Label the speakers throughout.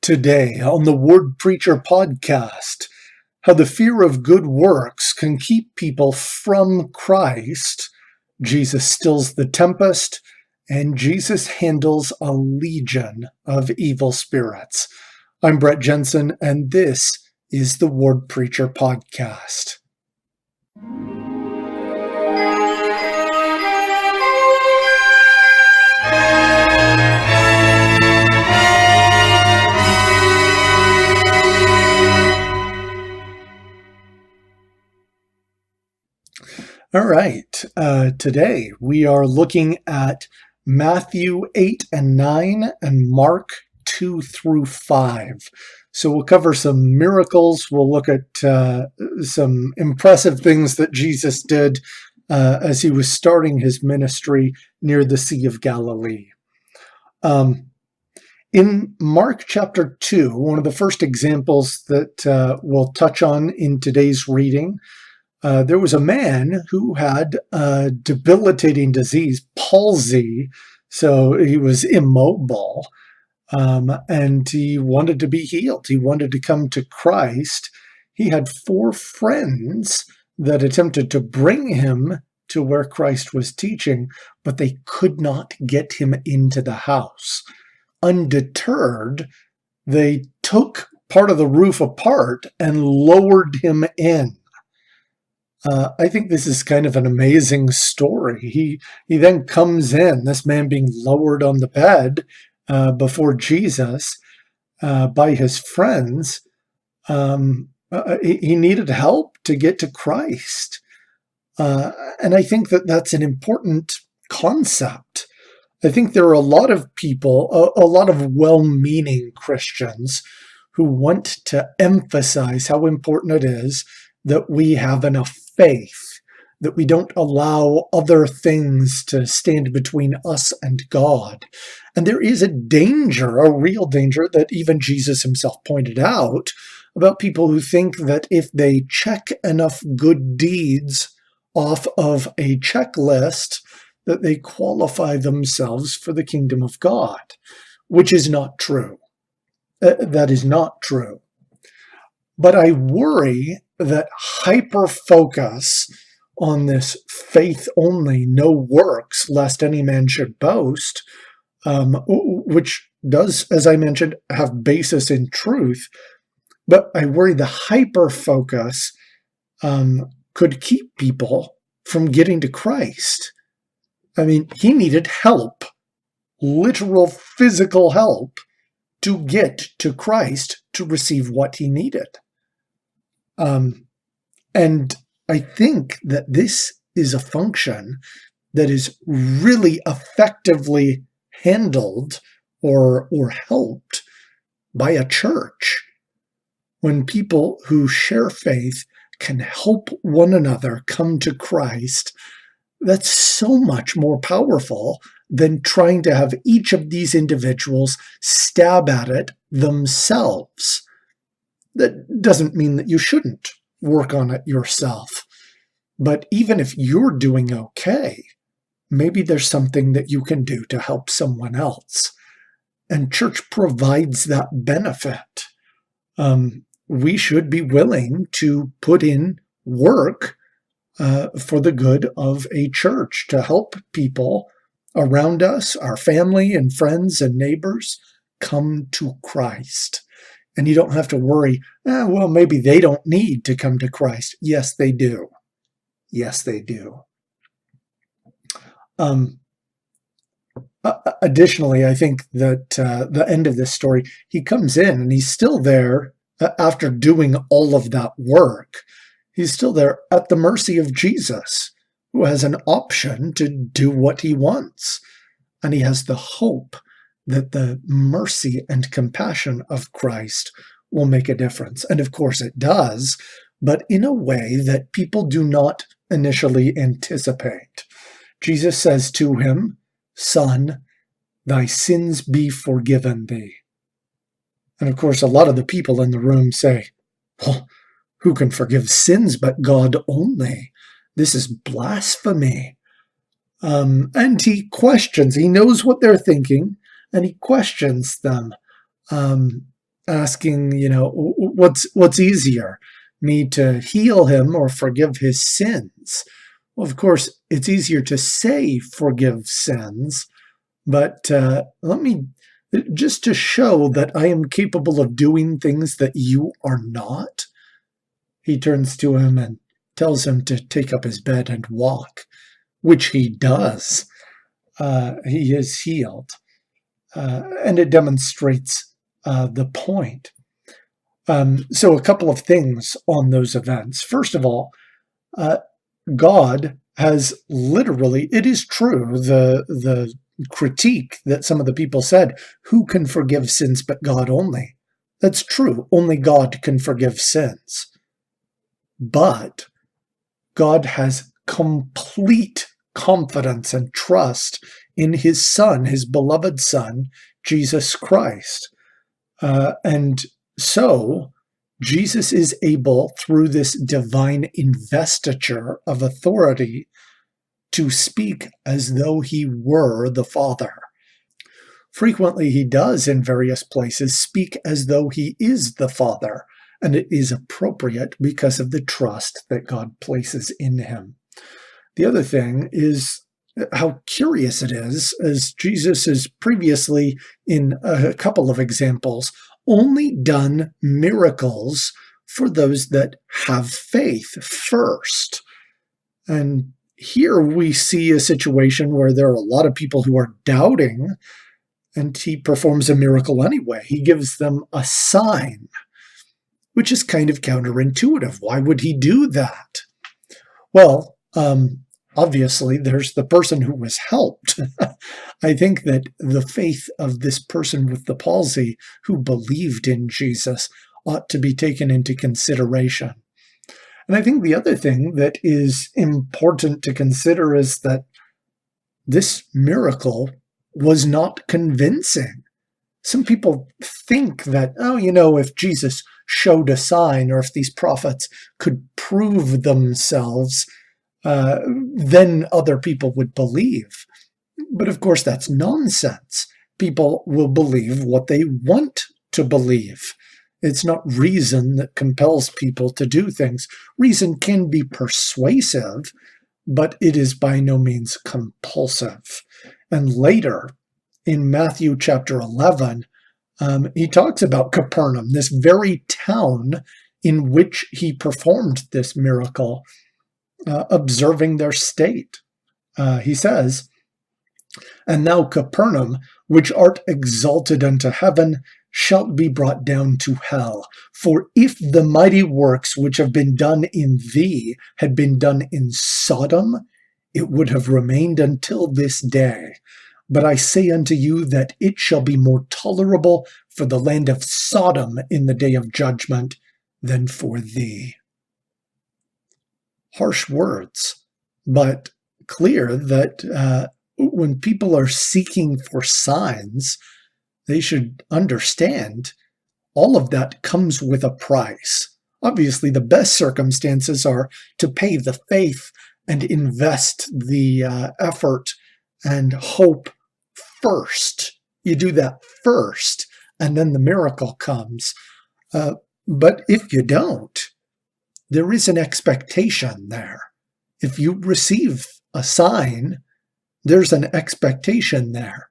Speaker 1: Today on the Word Preacher podcast, how the fear of good works can keep people from Christ, Jesus stills the tempest, and Jesus handles a legion of evil spirits. I'm Brett Jensen, and this is the Word Preacher podcast. All right, today we are looking at Matthew 8 and 9 and Mark 2 through 5. So we'll cover some miracles. We'll look at some impressive things that Jesus did as he was starting his ministry near the Sea of Galilee. In Mark chapter 2, one of the first examples that we'll touch on in today's reading, there was a man who had a debilitating disease, palsy, so he was immobile, and he wanted to be healed. He wanted to come to Christ. He had 4 friends that attempted to bring him to where Christ was teaching, but they could not get him into the house. Undeterred, they took part of the roof apart and lowered him in. I think this is kind of an amazing story. He then comes in, this man being lowered on the bed before Jesus by his friends. He needed help to get to Christ. And I think that that's an important concept. I think there are a lot of people, a lot of well-meaning Christians who want to emphasize how important it is that we have enough faith, that we don't allow other things to stand between us and God. And there is a danger, a real danger, that even Jesus himself pointed out about people who think that if they check enough good deeds off of a checklist, that they qualify themselves for the kingdom of God, which is not true. That is not true. But I worry that hyper-focus on this faith only, no works, lest any man should boast, which does, as I mentioned, have basis in truth. But I worry the hyper-focus could keep people from getting to Christ. I mean, he needed help, literal physical help, to get to Christ to receive what he needed. And I think that this is a function that is really effectively handled or helped by a church. When people who share faith can help one another come to Christ, that's so much more powerful than trying to have each of these individuals stab at it themselves. That doesn't mean that you shouldn't work on it yourself. But even if you're doing okay, maybe there's something that you can do to help someone else. And church provides that benefit. We should be willing to put in work for the good of a church to help people around us, our family and friends and neighbors, come to Christ. And you don't have to worry, well, maybe they don't need to come to Christ. Yes, they do. Yes, they do. Additionally, I think that the end of this story, he comes in and he's still there after doing all of that work. He's still there at the mercy of Jesus, who has an option to do what he wants. And he has the hope that the mercy and compassion of Christ will make a difference. And of course it does, but in a way that people do not initially anticipate. Jesus says to him, "Son, thy sins be forgiven thee." And of course, a lot of the people in the room say, well, who can forgive sins but God only? This is blasphemy. And he questions, he knows what they're thinking, and he questions them. asking, what's easier, me to heal him or forgive his sins? Well, of course, it's easier to say forgive sins, but let me, just to show that I am capable of doing things that you are not. He turns to him and tells him to take up his bed and walk, which he does. He is healed. And it demonstrates the point. So a couple of things on those events. First of all, God has literally, it is true, the critique that some of the people said, who can forgive sins but God only? That's true. Only God can forgive sins. But God has complete confidence and trust in his Son, his beloved Son, Jesus Christ. And so Jesus is able, through this divine investiture of authority, to speak as though he were the Father. Frequently he does, in various places, speak as though he is the Father, and it is appropriate because of the trust that God places in him. The other thing is how curious it is, as Jesus has previously, in a couple of examples, only done miracles for those that have faith first. And here we see a situation where there are a lot of people who are doubting, and he performs a miracle anyway. He gives them a sign, which is kind of counterintuitive. Why would he do that? Well, obviously, there's the person who was helped. I think that the faith of this person with the palsy who believed in Jesus ought to be taken into consideration. And I think the other thing that is important to consider is that this miracle was not convincing. Some people think that, if Jesus showed a sign, or if these prophets could prove themselves, then other people would believe. But of course, that's nonsense. People will believe what they want to believe. It's not reason that compels people to do things. Reason can be persuasive, but it is by no means compulsive. And later, in Matthew chapter 11, he talks about Capernaum, this very town in which he performed this miracle, observing their state. He says, "And thou, Capernaum, which art exalted unto heaven, shalt be brought down to hell. For if the mighty works which have been done in thee had been done in Sodom, it would have remained until this day. But I say unto you that it shall be more tolerable for the land of Sodom in the day of judgment than for thee." Harsh words, but clear that when people are seeking for signs, they should understand all of that comes with a price. Obviously, the best circumstances are to pay the faith and invest the effort and hope first. You do that first, and then the miracle comes. But if you don't, there is an expectation there. If you receive a sign, there's an expectation there.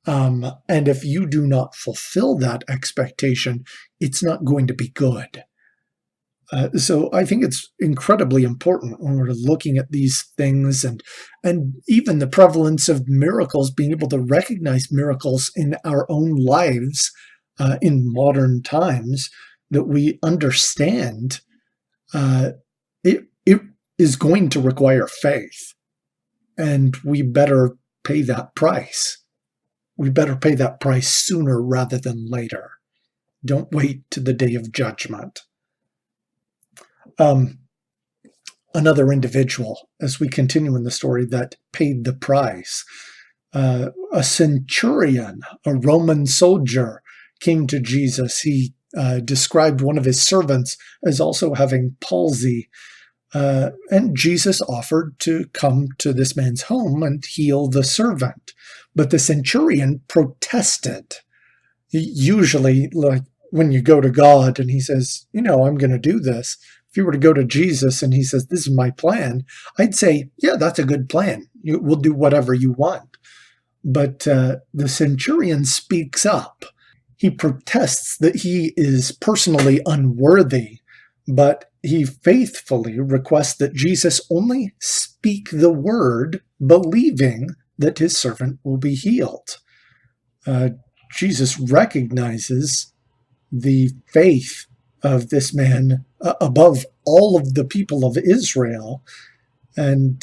Speaker 1: And if you do not fulfill that expectation, it's not going to be good. So I think it's incredibly important when we're looking at these things, and even the prevalence of miracles, being able to recognize miracles in our own lives in modern times, that we understand it is going to require faith, and we better pay that price. We better pay that price sooner rather than later. Don't wait to the day of judgment. Another individual, as we continue in the story, that paid the price. A centurion, a Roman soldier, came to Jesus. He described one of his servants as also having palsy. And Jesus offered to come to this man's home and heal the servant. But the centurion protested. Usually, like when you go to God and he says, I'm going to do this. If you were to go to Jesus and he says, this is my plan, I'd say, yeah, that's a good plan. We'll do whatever you want. But the centurion speaks up. He protests that he is personally unworthy, but he faithfully requests that Jesus only speak the word, believing that his servant will be healed. Jesus recognizes the faith of this man above all of the people of Israel, and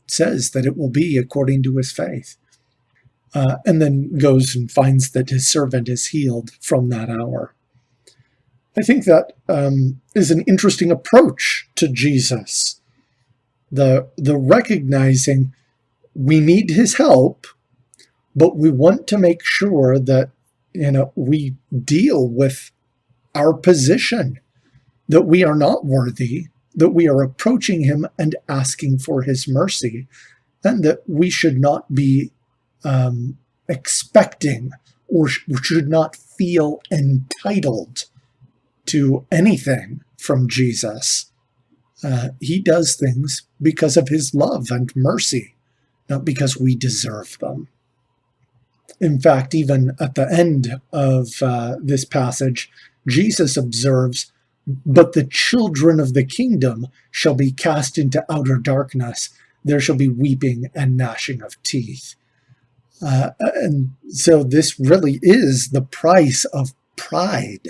Speaker 1: says that it will be according to his faith. And then goes and finds that his servant is healed from that hour. I think that is an interesting approach to Jesus. The recognizing we need his help, but we want to make sure that we deal with our position, that we are not worthy, that we are approaching him and asking for his mercy, and that we should not be expecting or should not feel entitled to anything from Jesus. He does things because of his love and mercy, not because we deserve them. In fact, even at the end of this passage, Jesus observes, "But the children of the kingdom shall be cast into outer darkness. There shall be weeping and gnashing of teeth." And so this really is the price of pride.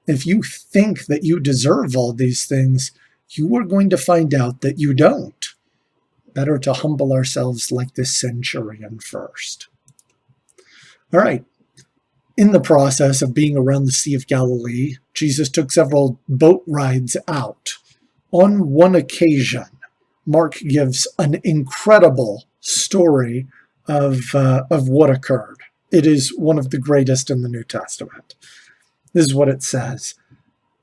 Speaker 1: If you think that you deserve all these things, you are going to find out that you don't. Better to humble ourselves like this centurion first. All right. In the process of being around the Sea of Galilee, Jesus took several boat rides out. On one occasion, Mark gives an incredible story of what occurred. It is one of the greatest in the New Testament. This is what it says.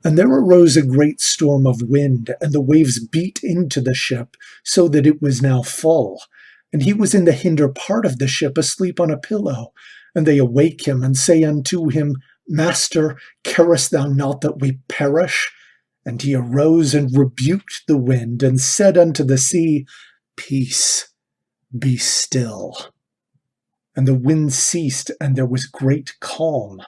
Speaker 1: "And there arose a great storm of wind, and the waves beat into the ship, so that it was now full. And he was in the hinder part of the ship, asleep on a pillow. And they awake him, and say unto him, Master, carest thou not that we perish? And he arose and rebuked the wind, and said unto the sea, Peace, be still. And the wind ceased, and there was great calm.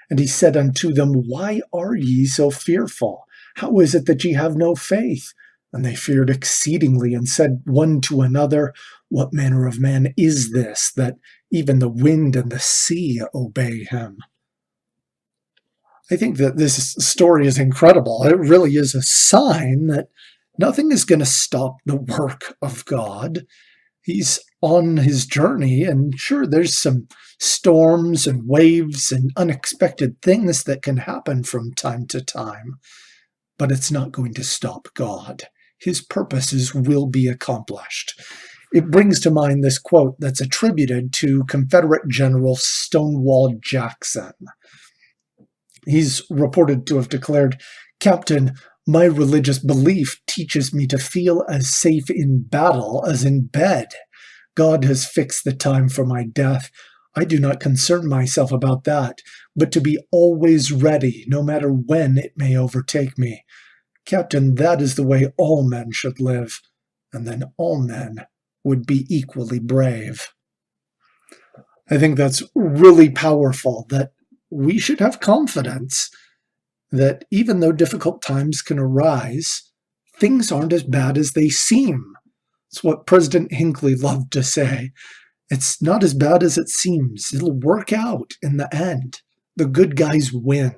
Speaker 1: And he said unto them, Why are ye so fearful? How is it that ye have no faith? And they feared exceedingly, and said one to another, What manner of man is this, that even the wind and the sea obey him?" I think that this story is incredible. It really is a sign that nothing is going to stop the work of God. He's on his journey, and sure, there's some storms and waves and unexpected things that can happen from time to time, but it's not going to stop God. His purposes will be accomplished. It brings to mind this quote that's attributed to Confederate General Stonewall Jackson. He's reported to have declared, "Captain, my religious belief teaches me to feel as safe in battle as in bed. God has fixed the time for my death. I do not concern myself about that, but to be always ready, no matter when it may overtake me. Captain, that is the way all men should live, and then all men would be equally brave." I think that's really powerful, that we should have confidence that even though difficult times can arise, things aren't as bad as they seem. It's what President Hinckley loved to say. It's not as bad as it seems. It'll work out in the end. The good guys win.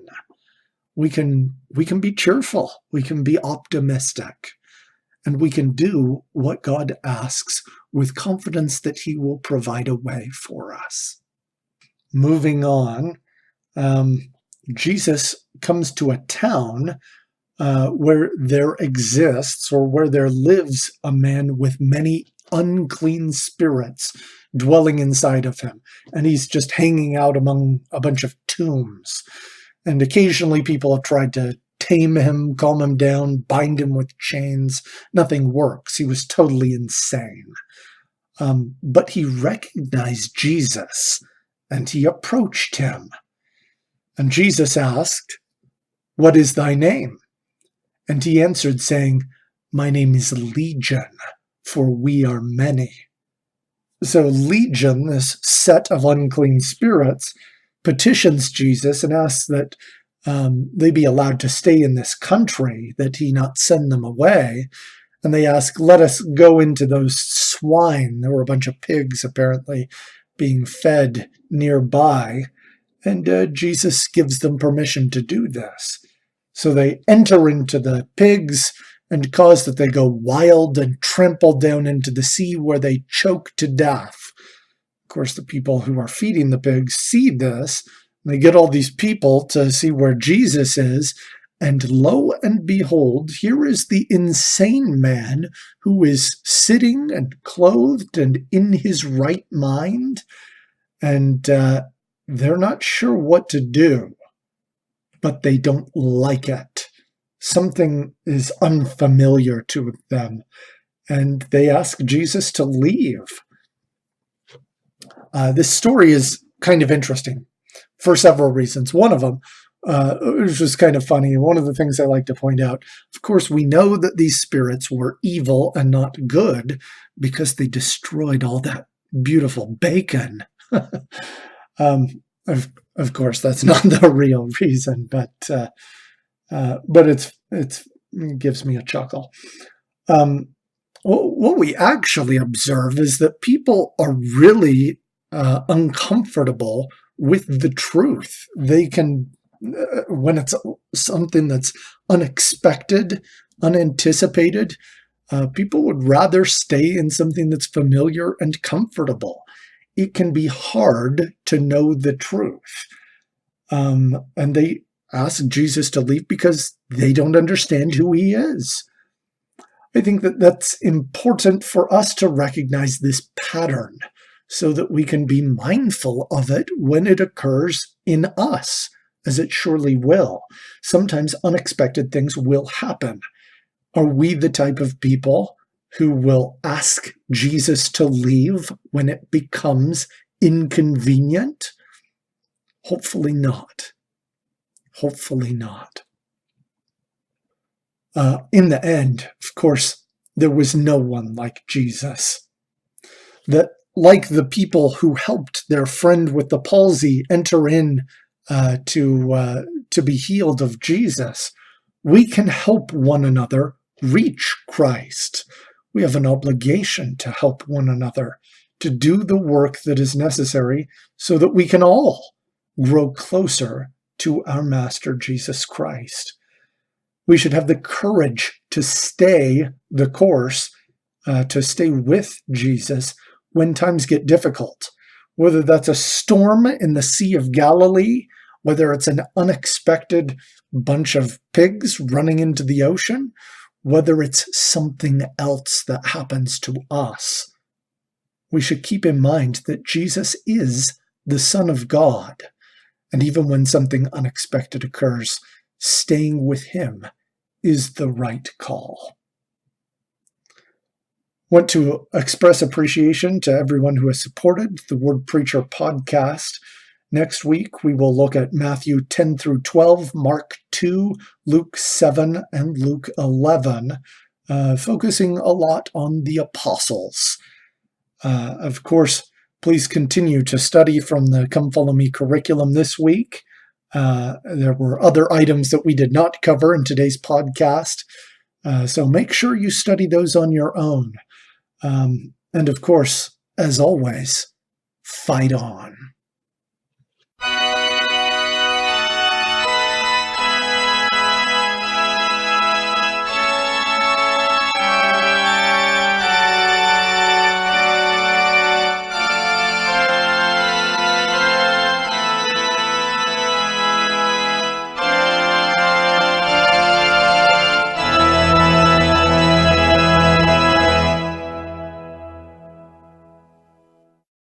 Speaker 1: We can be cheerful. We can be optimistic. And we can do what God asks with confidence that he will provide a way for us. Moving on, Jesus comes to a town where there exists, or where there lives, a man with many unclean spirits dwelling inside of him. And he's just hanging out among a bunch of tombs. And occasionally people have tried to tame him, calm him down, bind him with chains. Nothing works. He was totally insane. But he recognized Jesus, and he approached him. And Jesus asked, "What is thy name?" And he answered, saying, "My name is Legion, for we are many." So Legion, this set of unclean spirits, petitions Jesus and asks that they be allowed to stay in this country, that he not send them away. And they ask, "Let us go into those swine." There were a bunch of pigs apparently being fed nearby. And Jesus gives them permission to do this. So they enter into the pigs and cause that they go wild and trample down into the sea, where they choke to death. Of course, the people who are feeding the pigs see this. They get all these people to see where Jesus is, and lo and behold, here is the insane man who is sitting and clothed and in his right mind, and they're not sure what to do, but they don't like it. Something is unfamiliar to them, and they ask Jesus to leave. This story is kind of interesting for several reasons. One of them, which was kind of funny, one of the things I like to point out, of course, we know that these spirits were evil and not good because they destroyed all that beautiful bacon. Of course, that's not the real reason, but it gives me a chuckle. What we actually observe is that people are really uncomfortable with the truth. They can, when it's something that's unexpected, unanticipated, people would rather stay in something that's familiar and comfortable. It can be hard to know the truth. And they ask Jesus to leave because they don't understand who he is. I think that that's important for us to recognize this pattern so that we can be mindful of it when it occurs in us, as it surely will. Sometimes unexpected things will happen. Are we the type of people who will ask Jesus to leave when it becomes inconvenient? Hopefully not. Hopefully not. In the end, of course, there was no one like Jesus. That, like the people who helped their friend with the palsy enter in to be healed of Jesus, we can help one another reach Christ. We have an obligation to help one another, to do the work that is necessary so that we can all grow closer to our Master Jesus Christ. We should have the courage to stay the course, to stay with Jesus when times get difficult, whether that's a storm in the Sea of Galilee, whether it's an unexpected bunch of pigs running into the ocean, whether it's something else that happens to us. We should keep in mind that Jesus is the Son of God, and even when something unexpected occurs, staying with him is the right call. Want to express appreciation to everyone who has supported the Word Preacher podcast. Next week, we will look at Matthew 10 through 12, Mark 2, Luke 7, and Luke 11, focusing a lot on the apostles. Of course, please continue to study from the Come Follow Me curriculum this week. There were other items that we did not cover in today's podcast, so make sure you study those on your own. And of course, as always, fight on.